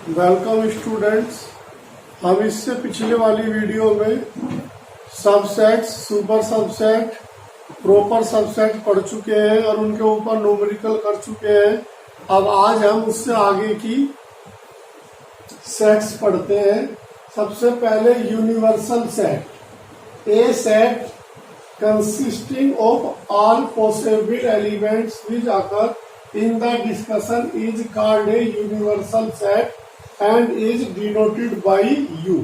Welcome students. हम इससे पिछले वाली वीडियो में subsets, super subset, proper subset पढ़ चुके हैं और उनके ऊपर न्यूमेरिकल कर चुके हैं। अब आज हम उससे आगे की सेट्स पढ़ते हैं। सबसे पहले universal set. A set consisting of all possible elements which occur in the discussion is called a universal set and is denoted by you.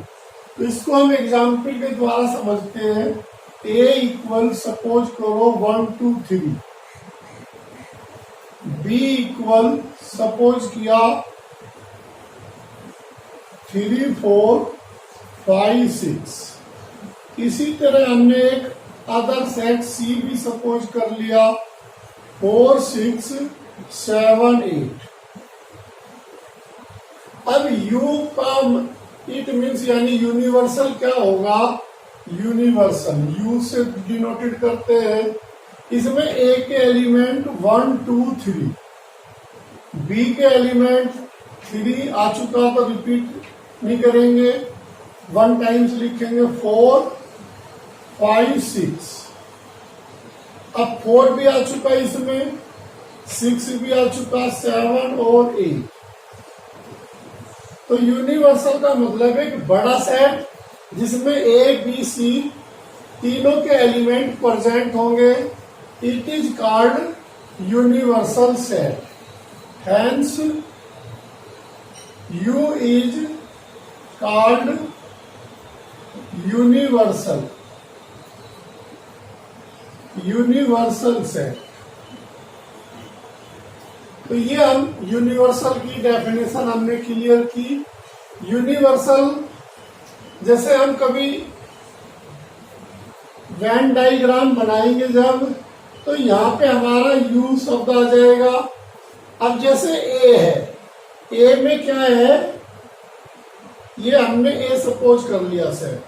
तो इसको हम एग्जाम्पल के द्वारा समझते हैं। ए इक्वल सपोज करो 1 2 3, बी इक्वल सपोज किया 3 4 5 6। इसी तरह हमने एक अदर सेट सी भी सपोज कर लिया 4 6 7 8। अब यू का इट मीन्स यानी यूनिवर्सल क्या होगा? यूनिवर्सल यू से डिनोटेड करते हैं। इसमें ए के एलिमेंट 1 2 3, बी के एलिमेंट 3 आ चुका तो रिपीट नहीं करेंगे, 1 टाइम्स लिखेंगे 4 5 6। अब 4 भी आ चुका इसमें, 6 भी आ चुका, 7 और 8। तो यूनिवर्सल का मतलब एक बड़ा सेट जिसमें ए बी सी तीनों के एलिमेंट प्रेजेंट होंगे। It is called universal set. Hence U is called universal set. तो ये हम यूनिवर्सल की डेफिनेशन हमने क्लियर की। यूनिवर्सल जैसे हम कभी वेन डायग्राम बनाएंगे जब, तो यहाँ पे हमारा यू शब्द आ जाएगा। अब जैसे ए है, ए में क्या है, ये हमने ए सपोज कर लिया सर।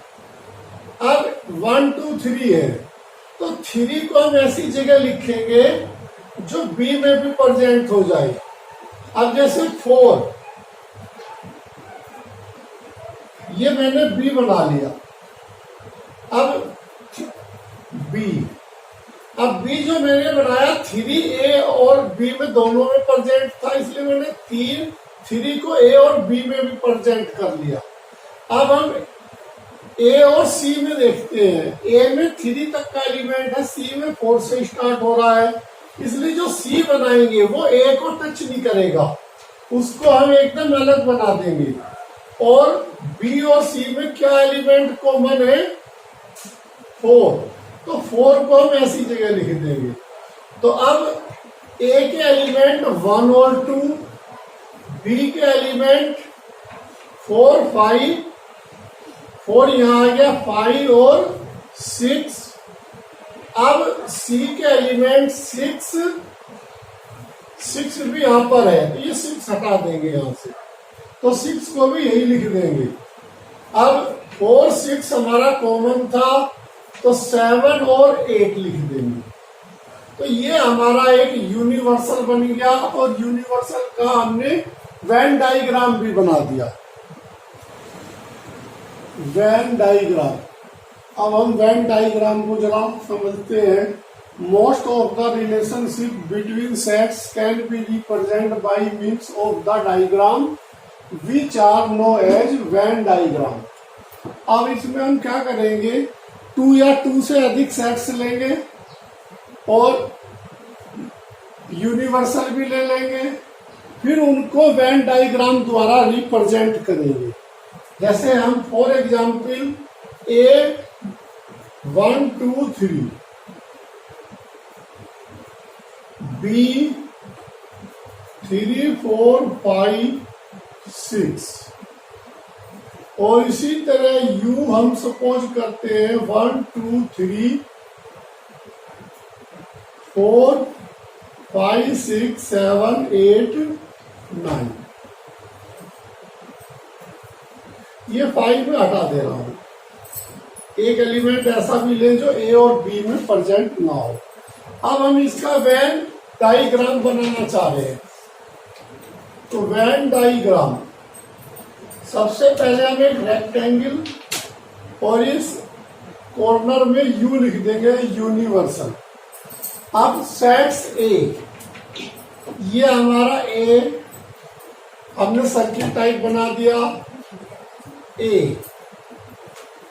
अब 1 2 3 है, तो 3 को हम ऐसी जगह लिखेंगे जो बी में भी प्रेजेंट हो जाए। अब जैसे 4, ये मैंने बी बना लिया। अब बी, अब बी जो मैंने बनाया 3 ए और बी में दोनों में प्रेजेंट था, इसलिए मैंने 3 को ए और बी में भी प्रेजेंट कर लिया। अब हम ए और सी में देखते हैं। ए में 3 तक का एलिमेंट है, सी में 4 से स्टार्ट हो रहा है, इसलिए जो सी बनाएंगे वो ए को टच नहीं करेगा, उसको हम एकदम अलग बना देंगे। और बी और सी में क्या एलिमेंट कॉमन है? 4, तो 4 को हम ऐसी जगह लिख देंगे। तो अब ए के एलिमेंट 1 और 2, बी के एलिमेंट 4 5, 4 यहां आ गया, 5 और 6। अब सी के एलिमेंट 6 भी यहां पर है, तो ये 6 हटा देंगे यहां से, तो 6 को भी यही लिख देंगे। अब 4 6 हमारा कॉमन था, तो 7 और 8 लिख देंगे। तो ये हमारा एक यूनिवर्सल बन गया। और यूनिवर्सल का हमने वेन डायग्राम भी बना दिया। वेन डायग्राम, अब हम वेन डायग्राम को जरा समझते हैं। Most of the relationship between sets can be represent by means of the diagram which are known as Venn diagram. अब इसमें हम क्या करेंगे, 2 या 2 से अधिक सेट्स लेंगे और यूनिवर्सल भी ले लेंगे, फिर उनको वेन डायग्राम द्वारा रिप्रेजेंट करेंगे। जैसे हम फॉर एग्जाम्पल ए 1 2 3, बी 3 4 5 6, और इसी तरह यू हम सपोज करते हैं 1 2 3 4 5 6 7 8 9। ये 5 में हटा दे रहा हूं। एक एलिमेंट ऐसा भी ले जो ए और बी में प्रेजेंट ना हो। अब हम इसका वेन डायग्राम बनाना चाह रहे हैं, तो वेन डायग्राम सबसे पहले हम एक रेक्टेंगल और इस कॉर्नर में यू लिख देंगे, यूनिवर्सल। अब सेट्स ए, ये हमारा ए, हमने सर्किल टाइप बना दिया ए।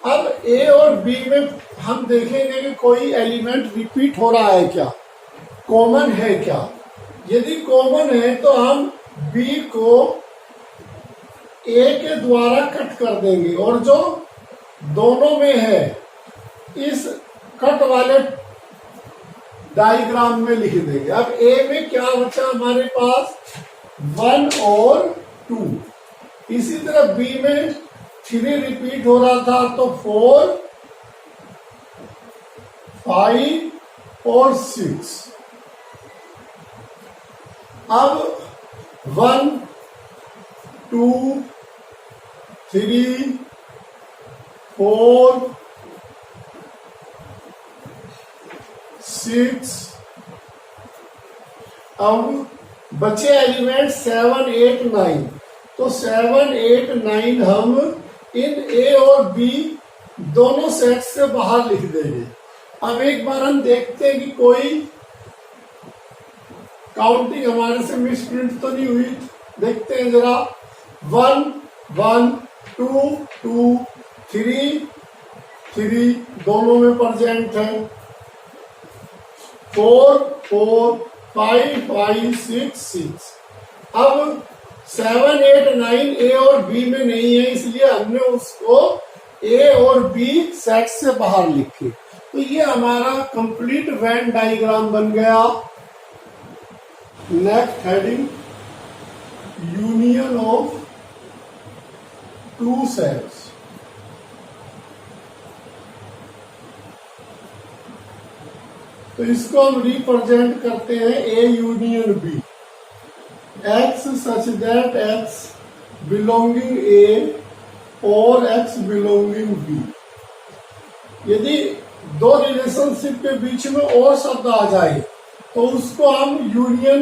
अब ए और बी में हम देखेंगे कि कोई एलिमेंट रिपीट हो रहा है क्या, कॉमन है क्या। यदि कॉमन है तो हम बी को ए के द्वारा कट कर देंगे और जो दोनों में है इस कट वाले डायग्राम में लिख देंगे। अब ए में क्या बचा हमारे पास, 1 और 2। इसी तरह बी में 3 रिपीट हो रहा था तो 4, 5 और 6। अब 1, 2, 3, 4, 6। अब बचे एलिमेंट 7, 8, 9। तो 7, 8, 9 हम इन ए और बी दोनों सेट से बाहर लिख देंगे। अब एक बार हम देखते हैं कि कोई काउंटिंग हमारे से मिसप्रिंट तो नहीं हुई। देखते हैं जरा, 1, 1, 2, 2, 3, 3 दोनों में प्रेजेंट है, 4, 4, 5, 5, 6, 6। अब 7, 8, 9 ए और बी में नहीं है, इसलिए हमने उसको ए और बी सेट से बाहर लिखे। तो ये हमारा कंप्लीट वेन डायग्राम बन गया। Next heading, union of 2 sets. तो इसको हम रिप्रेजेंट करते हैं A union B, X such that X belonging A और एक्स बिलोंगिंग बी। यदि दो रिलेशनशिप के बीच में और शब्द आ जाए तो उसको हम यूनियन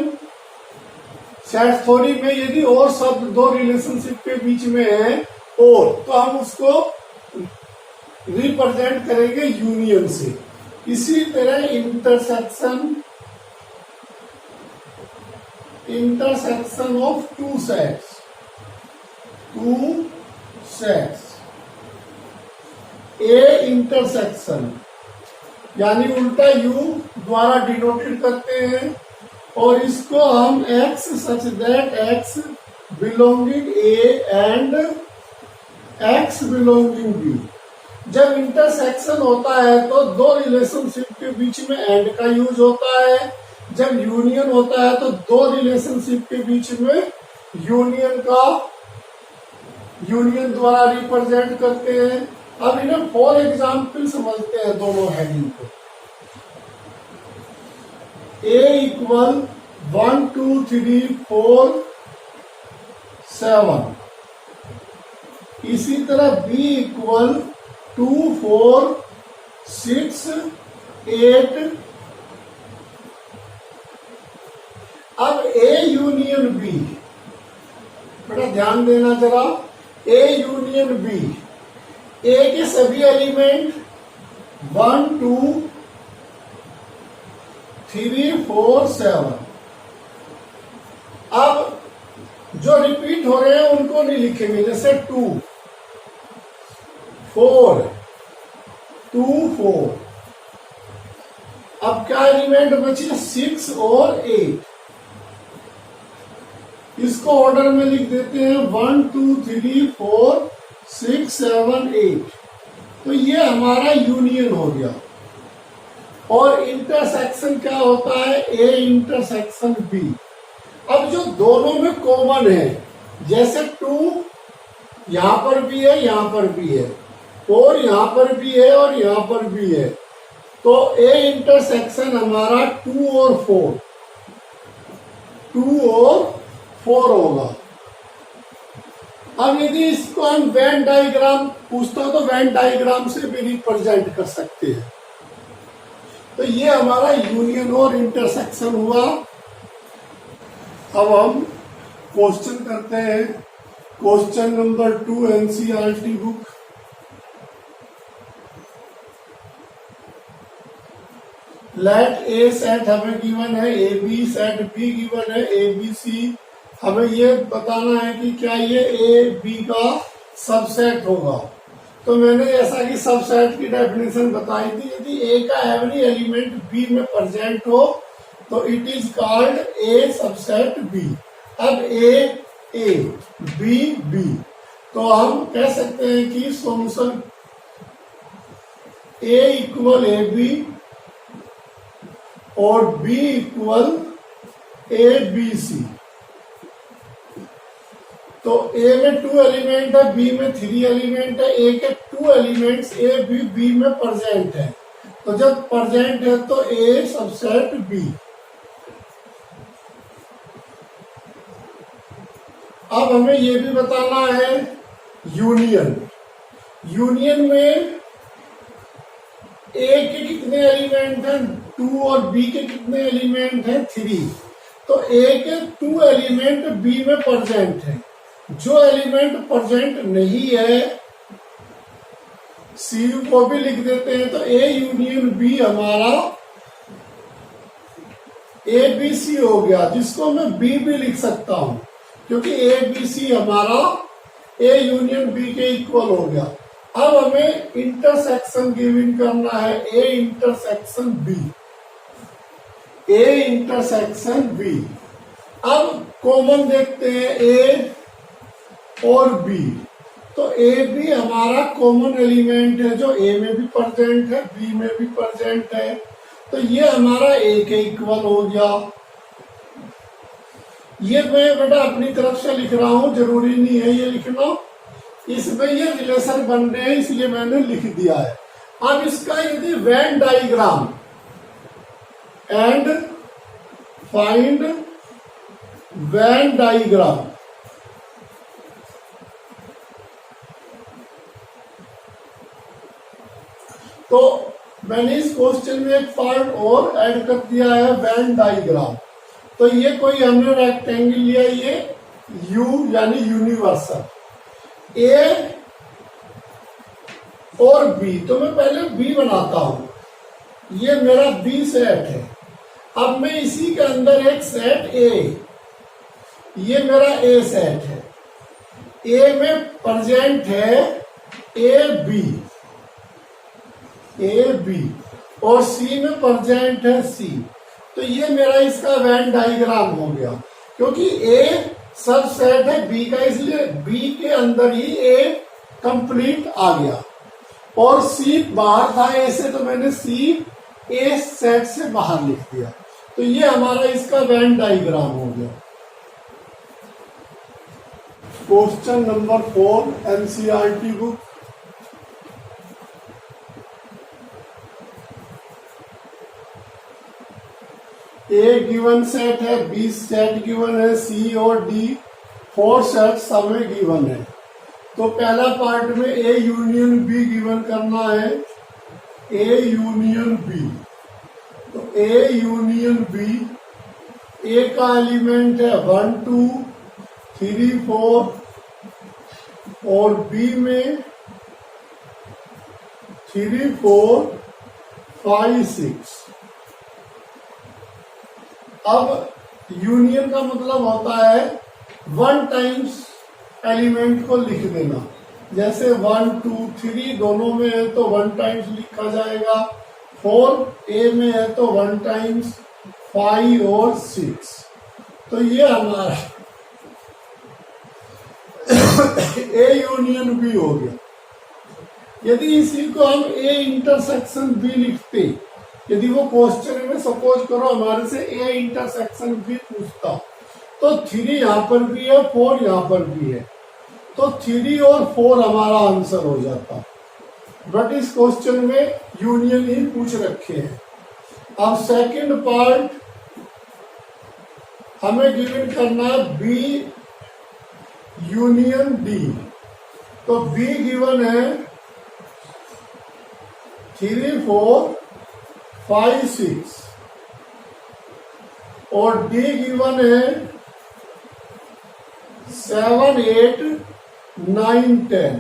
सेट थ्योरी में, यदि और शब्द दो रिलेशनशिप के बीच में है और, तो हम उसको रिप्रेजेंट करेंगे यूनियन से। इसी तरह intersection of 2 sets, 2 sets, A intersection यानी उल्टा यू द्वारा डिनोटेड करते हैं और इसको हम X such that X belonging A and X belonging B. जब इंटरसेक्शन होता है तो दो रिलेशनशिप के बीच में एंड का यूज होता है। जब यूनियन होता है तो दो रिलेशनशिप के बीच में यूनियन द्वारा रिप्रेजेंट करते हैं। अब इन्हें फॉर एग्जाम्पल समझते हैं दोनों हेडिंग को। ए इक्वल 1, 2, 3, 4, 7। इसी तरह बी इक्वल 2, 4, 6, 8। अब ए यूनियन बी, बेटा ध्यान देना जरा, ए यूनियन बी, ए के सभी एलिमेंट 1, 2, 3, 4, 7। अब जो रिपीट हो रहे हैं उनको नहीं लिखेंगे, जैसे 2, 4, 2, 4। अब क्या एलिमेंट बचे, 6 और 8। इसको ऑर्डर में लिख देते हैं 1, 2, 3, 4, 6, 7, 8। तो ये हमारा यूनियन हो गया। और इंटरसेक्शन क्या होता है, ए इंटरसेक्शन बी। अब जो दोनों में कॉमन है, जैसे 2 यहां पर भी है, यहां पर भी है, 4 यहां पर भी है और यहां पर भी है, तो ए इंटरसेक्शन हमारा 2 और 4, 2 और 4 होगा। अब यदि इसको हम वेन डायग्राम पूछता तो वेन डायग्राम से भी रिप्रेजेंट कर सकते हैं। तो ये हमारा यूनियन और इंटरसेक्शन हुआ। अब हम क्वेश्चन करते हैं। Question number 2 NCERT book. Let A set हमें गिवन है, A B set B given है, ए बी सी हमें ये बताना है कि क्या ये ए बी का सबसेट होगा। तो मैंने जैसा कि सबसेट की डेफिनेशन बताई थी, यदि ए का एवरी एलिमेंट बी में प्रेजेंट हो तो it is called A subset B. अब ए बी तो हम कह सकते हैं कि solution A equal A B और B equal A B C. तो ए में 2 एलिमेंट है, बी में 3 एलिमेंट है, ए के 2 एलिमेंट्स ए बी में प्रेजेंट है। तो जब प्रेजेंट है तो ए सबसेट बी। अब हमें ये भी बताना है यूनियन में ए के कितने एलिमेंट हैं 2 और बी के कितने एलिमेंट हैं 3। तो ए के 2 एलिमेंट बी में प्रेजेंट है। जो एलिमेंट प्रेजेंट नहीं है सी को भी लिख देते हैं। तो ए यूनियन बी हमारा ए बी सी हो गया, जिसको मैं बी भी लिख सकता हूं क्योंकि ए बी सी हमारा ए यूनियन बी के इक्वल हो गया। अब हमें इंटरसेक्शन गिवन करना है, ए इंटरसेक्शन बी। अब कॉमन देखते हैं ए और बी। तो ए बी हमारा कॉमन एलिमेंट है जो ए में भी प्रेजेंट है, बी में भी प्रेजेंट है। तो ये हमारा ए के इक्वल हो गया। ये मैं बेटा अपनी तरफ से लिख रहा हूं, जरूरी नहीं है ये लिखना, इसमें ये रिलेशन बन रहे हैं इसलिए मैंने लिख दिया है। अब इसका यदि Venn diagram and find Venn diagram, तो मैंने इस क्वेश्चन में एक पार्ट और ऐड कर दिया है, वेन डायग्राम। तो ये कोई हमने रेक्टेंगल लिया, ये यू यानी यूनिवर्सल, ए और बी। तो मैं पहले बी बनाता हूं, ये मेरा बी सेट है। अब मैं इसी के अंदर एक सेट ए, ये मेरा ए सेट है। ए में प्रेजेंट है ए बी और सी में प्रेजेंट है सी। तो ये मेरा इसका वेन डायग्राम हो गया, क्योंकि ए सब सेट है बी का, इसलिए बी के अंदर ही ए कंप्लीट आ गया और सी बाहर था ए से, तो मैंने सी ए सेट से बाहर लिख दिया। तो ये हमारा इसका वेन डायग्राम हो गया। Question number 4 NCERT book. A given set है, बी सेट गिवन है, सी और डी 4 सेट्स हमें गिवन है। तो पहला पार्ट में ए यूनियन बी गिवन करना है, ए यूनियन बी। तो ए यूनियन बी, ए का एलिमेंट है 1 2 3 4 और बी में 3 4 5 6। अब यूनियन का मतलब होता है 1 टाइम्स एलिमेंट को लिख देना। जैसे 1 2 3 दोनों में है तो 1 टाइम्स लिखा जाएगा, 4 ए में है तो 1 टाइम्स, 5 और 6। तो ये हमारा ए यूनियन बी हो गया। यदि इसी को हम ए इंटरसेक्शन बी लिखते, यदि वो क्वेश्चन में सपोज करो हमारे से ए इंटरसेक्शन बी पूछता, तो 3 यहां पर भी है, 4 यहां पर भी है, तो 3 और 4 हमारा आंसर हो जाता। बट इस क्वेश्चन में यूनियन ही पूछ रखे हैं। अब सेकंड पार्ट हमें गिवन करना है बी यूनियन डी। तो बी गिवन है 3 4 5 6 और डी गिवन है 7 8 9 10।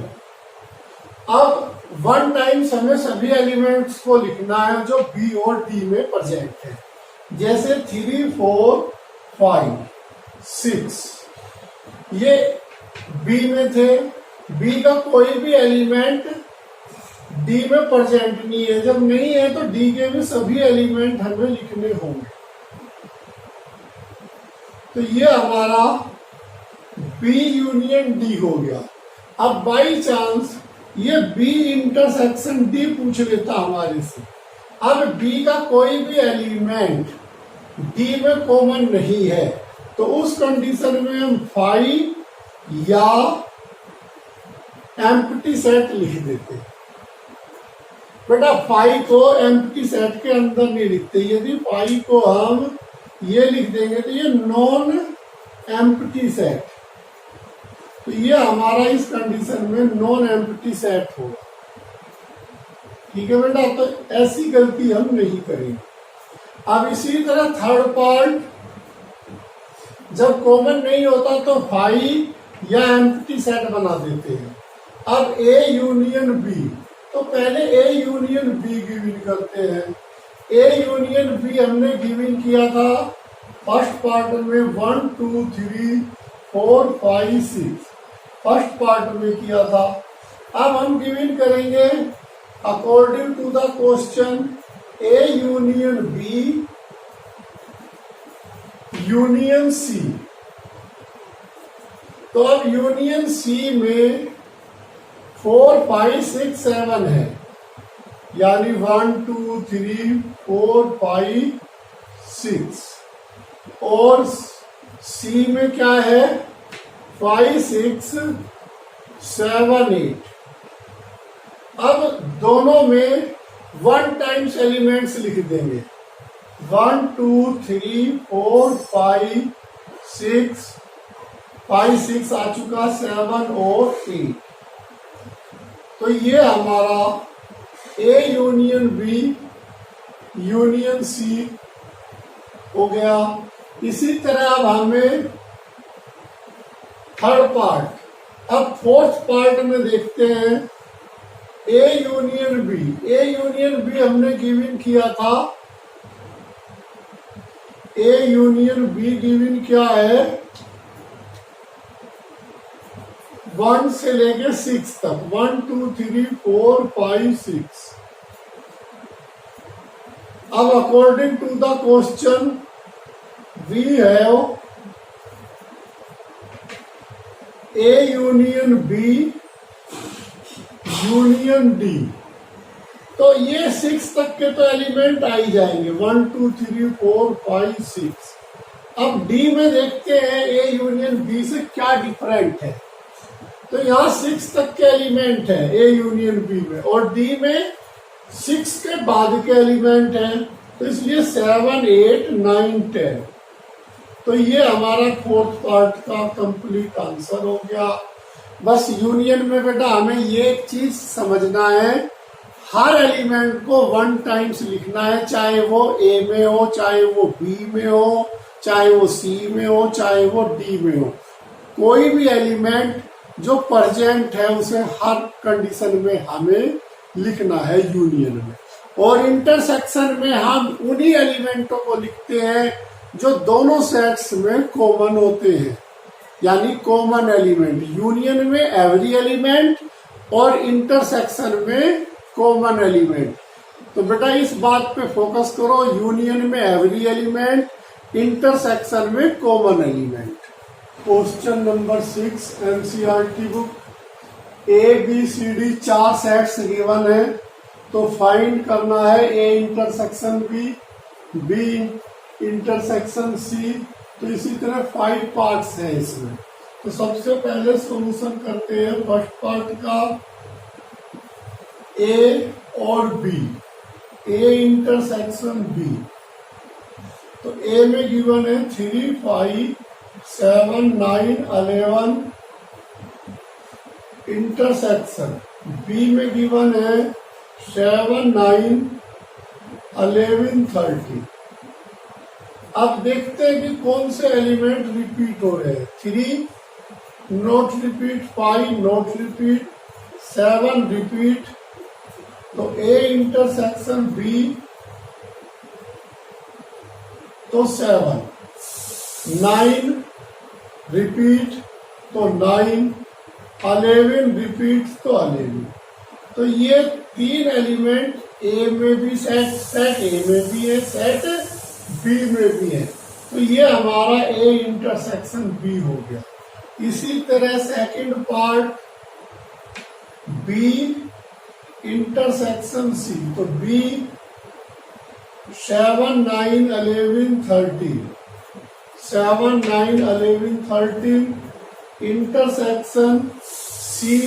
अब 1 टाइम्स हमें सभी एलिमेंट्स को लिखना है जो बी और डी में प्रेजेंट है। जैसे 3 4 5 6 ये बी में थे, बी का कोई भी एलिमेंट डी में प्रेजेंट नहीं है। जब नहीं है तो डी के भी सभी एलिमेंट हमें लिखने होंगे। तो ये हमारा बी यूनियन डी हो गया। अब बाई चांस ये बी इंटरसेक्शन डी पूछ लेता हमारे से। अब बी का कोई भी एलिमेंट डी में कॉमन नहीं है तो उस कंडीशन में हम 5 या एम्प्टी सेट लिख देते। बेटा 5 को एम्प्टी सेट के अंदर नहीं लिखते। यदि 5 को हम ये लिख देंगे तो ये नॉन एम्प्टी सेट, तो ये हमारा इस कंडीशन में नॉन एम्प्टी सेट होगा। ठीक है बेटा, तो ऐसी गलती हम नहीं करेंगे। अब इसी तरह थर्ड पार्ट जब कॉमन नहीं होता तो 5 या एम्प्टी सेट बना देते हैं। अब ए यूनियन बी, तो पहले ए यूनियन बी गिवन करते हैं। ए यूनियन बी हमने गिवन किया था फर्स्ट पार्ट में 1 2 3 4 5 6 फर्स्ट पार्ट में किया था। अब हम गिवन करेंगे according to the question A union B union C. तो अब यूनियन सी में 4 5 6 7 है, यानी 1 2 3 4 5 6 और सी में क्या है 5 6 7 8। अब दोनों में 1 टाइम्स एलिमेंट्स लिख देंगे। 1 2 3 4 5 6 5 6 आ चुका, 7 और 8। तो ये हमारा A union B union C हो गया। इसी तरह अब हमें थर्ड पार्ट, अब फोर्थ पार्ट में देखते हैं A union B. A union B हमने गिवन किया था, ए यूनियन बी गिवन क्या है 1 से लेके 6 तक, 1 2 3 4 5 6। अब according to the question we have A union B union D. तो ये 6 तक के तो एलिमेंट आ ही जाएंगे, 1 2 3 4 5 6। अब डी में देखते हैं ए यूनियन बी से क्या डिफरेंट है। तो यहाँ 6 तक के एलिमेंट है ए यूनियन बी में, और डी में 6 के बाद के एलिमेंट हैं, तो इसलिए 7 8 9 10। तो ये हमारा फोर्थ पार्ट का कंप्लीट आंसर हो गया। बस यूनियन में बेटा हमें ये एक चीज समझना है, हर एलिमेंट को 1 टाइम्स लिखना है, चाहे वो ए में हो, चाहे वो बी में हो, चाहे वो सी में हो, चाहे वो डी में हो। कोई भी एलिमेंट जो प्रेजेंट है उसे हर कंडीशन में हमें लिखना है यूनियन में। और इंटरसेक्शन में हम उन्हीं एलिमेंटों को लिखते हैं जो दोनों सेट्स में कॉमन होते हैं, यानी कॉमन एलिमेंट। यूनियन में एवरी एलिमेंट और इंटरसेक्शन में कॉमन एलिमेंट। तो बेटा इस बात पे फोकस करो, यूनियन में एवरी एलिमेंट, इंटरसेक्शन में common element. Question number 6 NCERT book. A B C D 4 sets given है, तो फाइंड करना है A intersection B intersection C. तो इसी तरह 5 पार्ट्स हैं इसमें। तो सबसे पहले सॉल्यूशन करते हैं फर्स्ट पार्ट का, ए और बी, ए इंटरसेक्शन बी। तो ए में गिवन है 3 5 7 9 11 इंटरसेक्शन। बी में गिवन है 7 9 11 30। अब देखते हैं कि कौन से एलिमेंट रिपीट हो रहे हैं। 3 note repeat, 5 note repeat, 7 repeat, तो A इंटरसेक्शन B तो 7, 9 रिपीट तो 9, 11 रिपीट तो 11। तो ये 3 एलिमेंट ए में भी सेट ए में भी है, सेट बी में भी है, तो ये हमारा ए इंटरसेक्शन बी हो गया। इसी तरह second part B intersection C, तो बी 7 9 11 13, 7 9 11 13 इंटरसेक्शन सी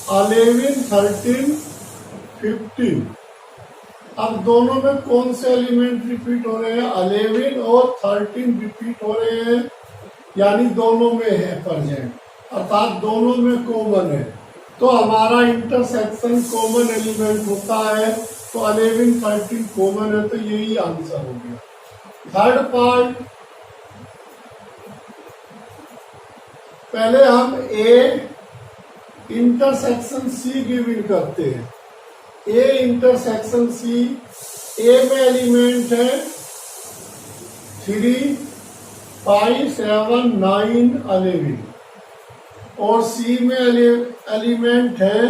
11 13 15। अब दोनों में कौन से एलिमेंट रिपीट हो रहे हैं? 11 और 13 रिपीट हो रहे हैं, यानी दोनों में है प्रेजेंट, अर्थात दोनों में कॉमन है। तो हमारा इंटरसेक्शन कॉमन एलिमेंट होता है, तो 11 13 कॉमन है, तो यही आंसर हो गया। थर्ड पार्ट, पहले हम ए इंटरसेक्शन सी गिवन करते हैं। ए इंटरसेक्शन सी, ए में एलिमेंट है 3 5 7 9 11 और सी में एलिमेंट है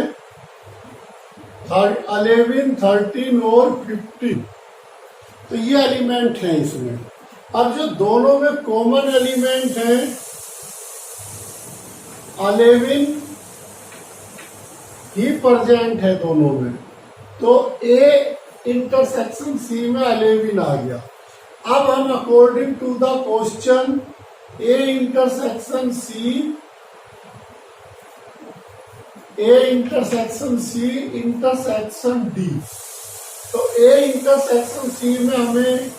11 13 और 15। तो ये एलिमेंट है इसमें। अब जो दोनों में कॉमन एलिमेंट है 11 ही प्रेजेंट है दोनों में, तो ए इंटरसेक्शन सी में 11 आ गया। अब हम according to the question A intersection C, A intersection C intersection D, तो ए इंटरसेक्शन सी में हमें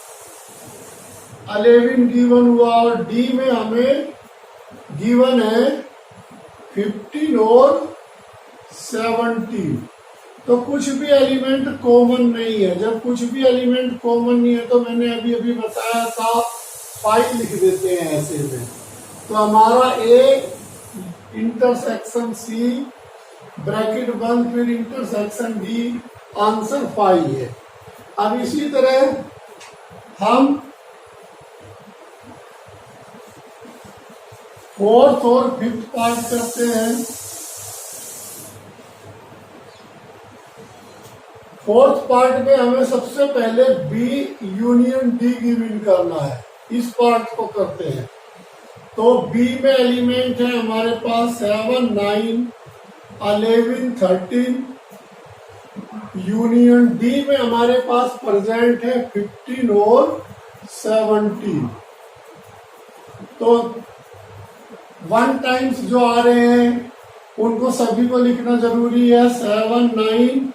11 गिवन हुआ और डी में हमें गिवन है 15 और 17। तो कुछ भी एलिमेंट कॉमन नहीं है। जब कुछ भी एलिमेंट कॉमन नहीं है तो मैंने अभी अभी बताया था 5 लिख देते हैं ऐसे में। तो हमारा ए इंटरसेक्शन सी ब्रैकेट बंद फिर इंटरसेक्शन डी, आंसर 5 है। अब इसी तरह हम फोर्थ और फिफ्थ पार्ट करते हैं। फोर्थ पार्ट में हमें सबसे पहले बी यूनियन डी गिवन करना है, इस पार्ट को करते हैं। तो बी में एलिमेंट है हमारे पास 7 9 11 13, यूनियन डी में हमारे पास प्रेजेंट है 15 और 17। तो 1 टाइम्स जो आ रहे हैं उनको सभी को लिखना जरूरी है। 7 9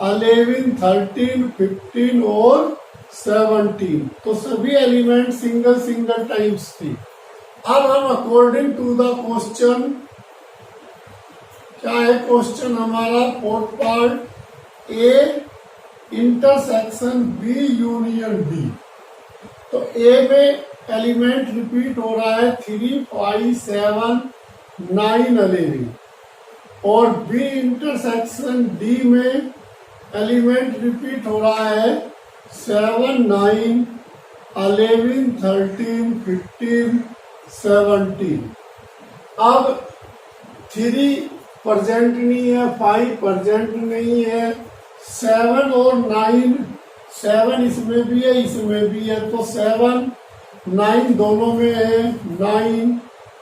11 13 15 और 17, तो सभी एलिमेंट सिंगल सिंगल टाइम्स थी। अब हम अकॉर्डिंग टू द क्वेश्चन, क्या है क्वेश्चन हमारा fourth part, A intersection B union D. तो ए में एलिमेंट रिपीट हो रहा है 3 5 7 9 11 और बी इंटरसेक्शन डी में एलिमेंट रिपीट हो रहा है 7 9 11 13 15 17। अब 3 प्रेजेंट नहीं है, 5 प्रेजेंट नहीं है, 7 और 9, 7 इसमें भी है इसमें भी है, तो 7 9 दोनों में है, 9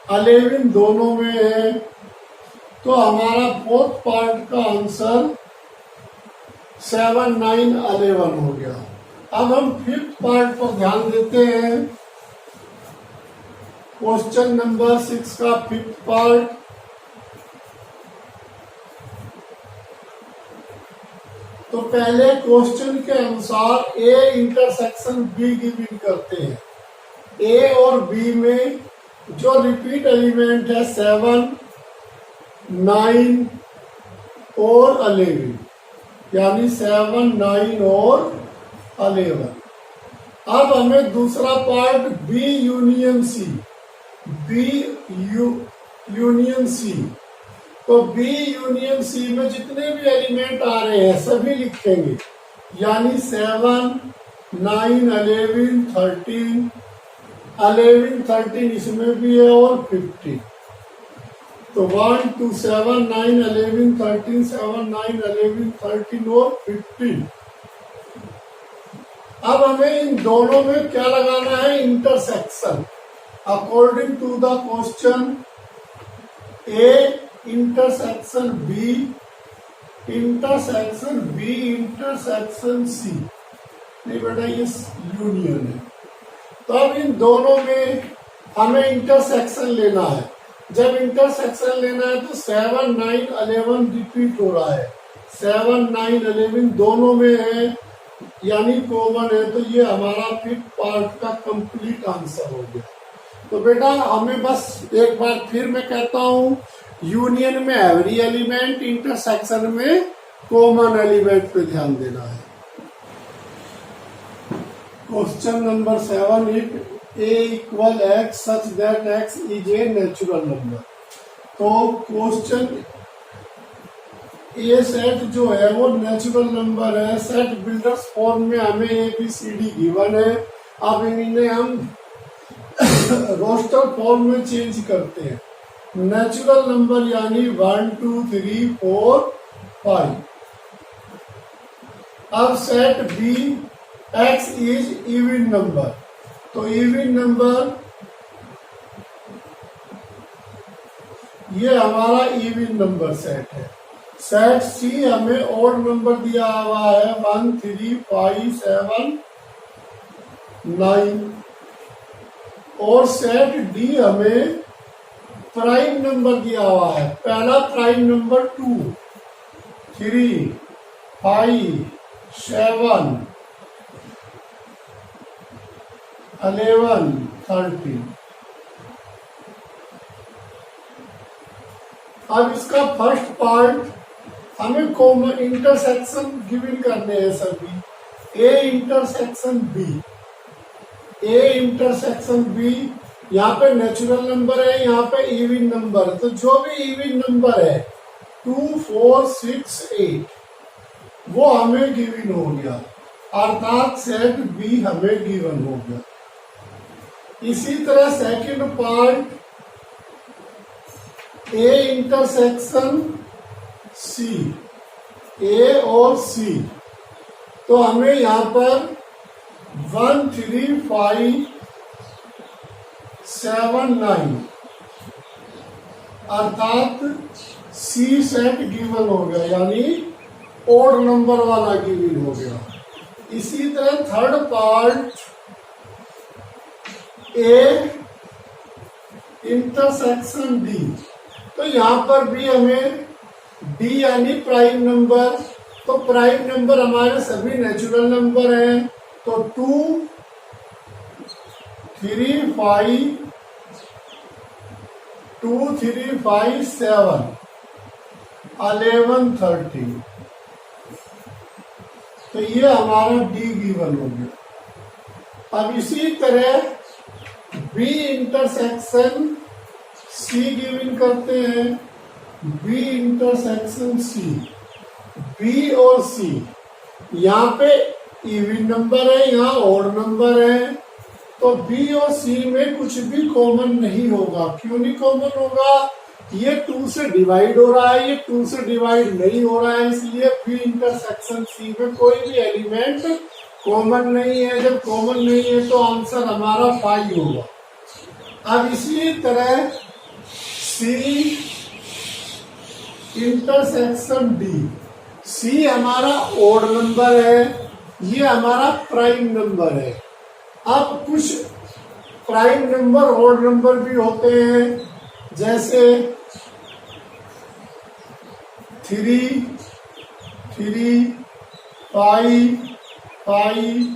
11 दोनों में है। तो हमारा फोर्थ पार्ट का आंसर 7 9 11 हो गया। अब हम फिफ्थ पार्ट पर ध्यान देते हैं। क्वेश्चन नंबर 6 का फिफ्थ पार्ट, तो पहले क्वेश्चन के अनुसार ए इंटरसेक्शन बी गिवन करते हैं। ए और बी में जो रिपीट एलिमेंट है 7 9 और 11, यानी 7 9 और 11। अब हमें दूसरा part B union C, B union C. तो बी यूनियन सी में जितने भी एलिमेंट आ रहे हैं सभी लिखेंगे, यानी 7, 9, 11, 13, 11, 13 इसमें भी है और 15। तो 1, 2, 7, 9, 11, 13, 7, 9, 11, 13 और 15। अब हमें इन दोनों में क्या लगाना है, intersection. According to the question, A intersection B intersection C. नहीं बेटा, ये यूनियन है। तो अब इन दोनों में हमें इंटरसेक्शन लेना है। जब इंटरसेक्शन लेना है तो 7, 9, 11 रिपीट हो रहा है। 7, 9, 11 दोनों में है, यानी कॉमन है। तो ये हमारा फिफ्थ पार्ट का कंप्लीट आंसर हो गया। तो बेटा हमें बस एक बार फिर मैं कहता हूं, यूनियन में एवरी एलिमेंट, इंटरसेक्शन में कॉमन एलिमेंट पे ध्यान देना है। Question number 7, if A equal x such that x is a natural number. तो क्वेश्चन ए सेट जो है वो नेचुरल नंबर है। सेट बिल्डर्स फॉर्म में हमें ABCD गिवन है। अब इन्हें हम रोस्टर फॉर्म में चेंज करते हैं। नेचुरल नंबर यानी 1, 2, 3, 4, 5। अब set B X is even number. तो इवन नंबर ये हमारा इवन नंबर सेट है। सेट सी हमें ऑड नंबर दिया हुआ है 1, 3, 5, 7, 9। और सेट डी हमें प्राइम नंबर दिया हुआ है। पहला प्राइम नंबर 2, 3, 5, 7, 11, 13। अब इसका फर्स्ट पार्ट हमें कॉमन इंटरसेक्शन गिवन करने हैं सभी। A intersection B, A intersection B, यहाँ पे नेचुरल नंबर है, यहाँ पे इवन नंबर है। तो जो भी इवन नंबर है 2, 4, 6, 8 वो हमें गिवन हो गया, अर्थात सेट बी हमें गिवन हो गया। इसी तरह second part A intersection C, A और सी। तो हमें यहाँ पर 1, 3, 5, 7, 9 अर्थात सी सेट गिवन हो गया, यानी ओड नंबर वाला गिवन हो गया। इसी तरह third part A intersection D. तो यहां पर भी हमें डी यानी प्राइम नंबर। तो प्राइम नंबर हमारे सभी नेचुरल नंबर हैं। तो 2, 3, 5, 2, 3, 5, 7, 11, 13। तो ये हमारा डी गिवन हो गया। अब इसी तरह बी इंटरसेक्शन सी गिवन करते हैं। बी इंटरसेक्शन सी, बी और सी, यहाँ पे इवन नंबर है, यहाँ ऑड नंबर है। तो बी और सी में कुछ भी कॉमन नहीं होगा। क्यों नहीं कॉमन होगा? ये 2 से डिवाइड हो रहा है, ये 2 से डिवाइड नहीं हो रहा है, इसलिए बी इंटरसेक्शन सी में कोई भी एलिमेंट कॉमन नहीं है। जब कॉमन नहीं है तो आंसर हमारा 5 होगा। अब इसी तरह सी इंटरसेक्शन डी, सी हमारा ओड नंबर है, ये हमारा प्राइम नंबर है। अब कुछ प्राइम नंबर ओड नंबर भी होते हैं, जैसे 3, 3, 5, 5,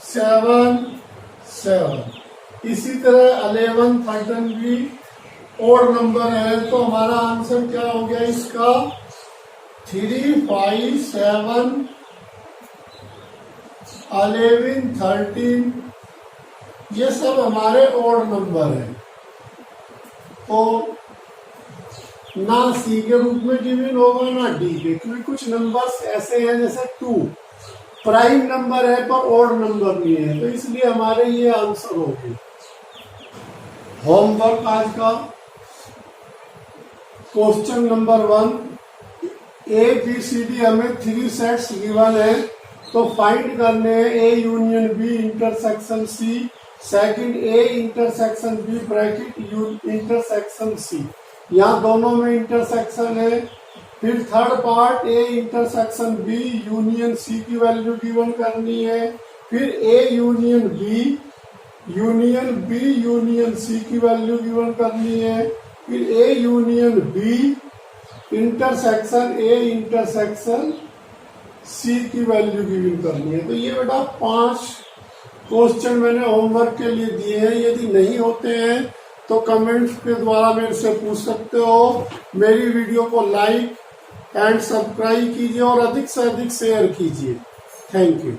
7, 7। इसी तरह 11, 13 भी ओड नंबर है। तो हमारा आंसर क्या हो गया इसका? 3, 5, 7, 11, 13 ये सब हमारे ओड नंबर हैं। तो ना सी के रूप में गिवन होगा ना डी के, क्योंकि कुछ नंबर्स ऐसे हैं जैसे 2 प्राइम नंबर है पर ऑड नंबर नहीं है, तो इसलिए हमारे ये आंसर होगी। होमवर्क आज का question number 1, A B C D हमें 3 सेट्स गिवन है, तो फाइंड करने हैं A union B intersection C, second A intersection B bracket U intersection C, यहाँ दोनों में इंटरसेक्शन है। फिर third part A intersection B union C की वैल्यू गिवन करनी है। फिर A union B union C की वैल्यू गिवन करनी है। फिर A union B intersection A intersection सी की वैल्यू गिवन करनी है। तो ये बेटा 5 क्वेश्चन मैंने होमवर्क के लिए दिए हैं। यदि नहीं होते हैं तो कमेंट्स के द्वारा मेरे से पूछ सकते हो। मेरी वीडियो को लाइक एंड सब्सक्राइब कीजिए और अधिक से अधिक शेयर कीजिए। Thank you.